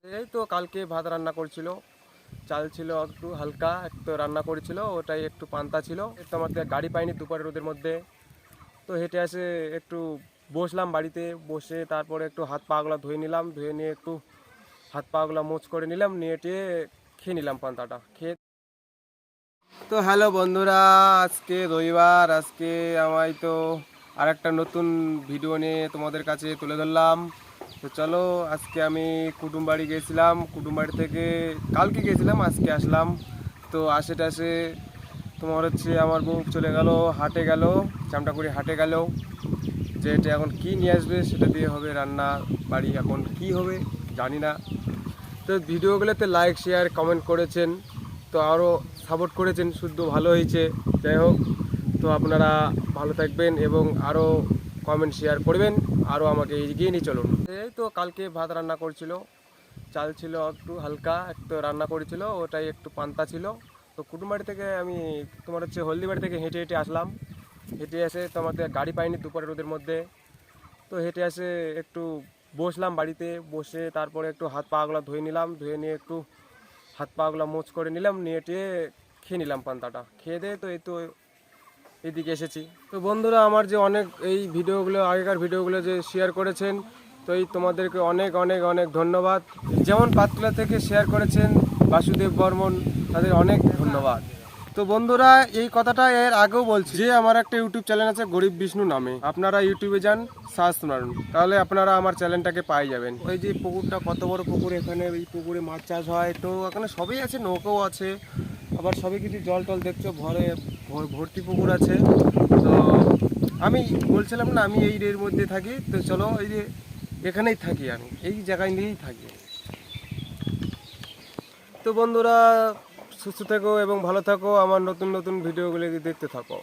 এই তো কালকে ভাত রান্না করছিল, চাল ছিল একটু হালকা, একটু রান্না করেছিল, ওটাই একটু পান্তা ছিল। এই তো আমাদের গাড়ি পাইনি দুপুরে রোদের মধ্যে, তো হেঁটে এসে একটু বসলাম বাড়িতে। বসে তারপরে একটু হাত পাগুলা ধুয়ে নিলাম, ধুয়ে নিয়ে একটু হাত পাগুলা মোচ করে নিলাম, নিয়ে টিয়ে খেয়ে নিলাম পান্তাটা খেয়ে। তো হ্যালো বন্ধুরা, আজকে রবিবার, আজকে আমায় তো আর একটা নতুন ভিডিও নিয়ে তোমাদের কাছে তুলে ধরলাম। তো চলো, আজকে আমি কুটুম বাড়ি গেছিলাম, কুটুম বাড়ি থেকে কালকে গেছিলাম, আজকে আসলাম। তো আসে টাসে তোমার হচ্ছে আমার বউ চলে গেল হাটে, গেল চামটাকুড়ি হাটে গেল, যে এটা এখন কি নিয়ে আসবে সেটা দিয়ে হবে রান্না বাড়ি, এখন কি হবে জানি না। তো ভিডিওগুলোতে লাইক শেয়ার কমেন্ট করেছেন, তো আরও সাপোর্ট করেছেন, শুদ্ধ ভালো হয়েছে। যাই হোক, তো আপনারা ভালো থাকবেন এবং আরও কমেন্ট শেয়ার করবেন, আরও আমাকে এগিয়ে নিয়ে চলুন। এই তো কালকে ভাত রান্না করছিল, চাল ছিল একটু হালকা, একটু রান্না করেছিল, ওটাই একটু পান্তা ছিল। তো কুটুমবাড়ি থেকে আমি তোমার হচ্ছে হলদিবাড়ি থেকে হেঁটে হেঁটে আসলাম। হেঁটে এসে তো আমাদের গাড়ি পাইনি দুপুরে রোদের মধ্যে, তো হেঁটে এসে একটু বসলাম বাড়িতে। বসে তারপরে একটু হাত পাগুলো ধুয়ে নিলাম, ধুয়ে নিয়ে একটু হাত পাগুলো মোচ করে নিলাম, নিয়ে টিয়ে খেয়ে নিলাম পান্তাটা খেয়ে দিয়ে। তো এই তো এদিকে এসেছি। তো বন্ধুরা, আমার যে অনেক এই ভিডিওগুলো, আগেকার ভিডিওগুলো যে শেয়ার করেছেন, তো এই তোমাদেরকে অনেক অনেক অনেক ধন্যবাদ। যেমন পাতকুলা থেকে শেয়ার করেছেন বাসুদেব বর্মন, তাদের অনেক ধন্যবাদ। তো বন্ধুরা, এই কথাটা এর আগেও বলছি যে আমার একটা ইউটিউব চ্যানেল আছে গরিব বিষ্ণু নামে, আপনারা ইউটিউবে যান, সার্চ মারুন, তাহলে আপনারা আমার চ্যানেলটাকে পাই যাবেন। ওই যে পুকুরটা কত বড় পুকুর, এখানে এই পুকুরে মাছ চাষ হয়, তো এখানে সবই আছে, নৌকাও আছে, আবার সবই কিছু জল টল দেখছো, ভর্তি পুকুর আছে। তো আমি বলছিলাম না, আমি এই এর মধ্যে থাকি, তো চলো এই যে এখানেই থাকি, আমি এই জায়গায় নিয়েই থাকি। তো বন্ধুরা, সুস্থ থেকো এবং ভালো থাকো, আমার নতুন নতুন ভিডিওগুলি দেখতে থাকো।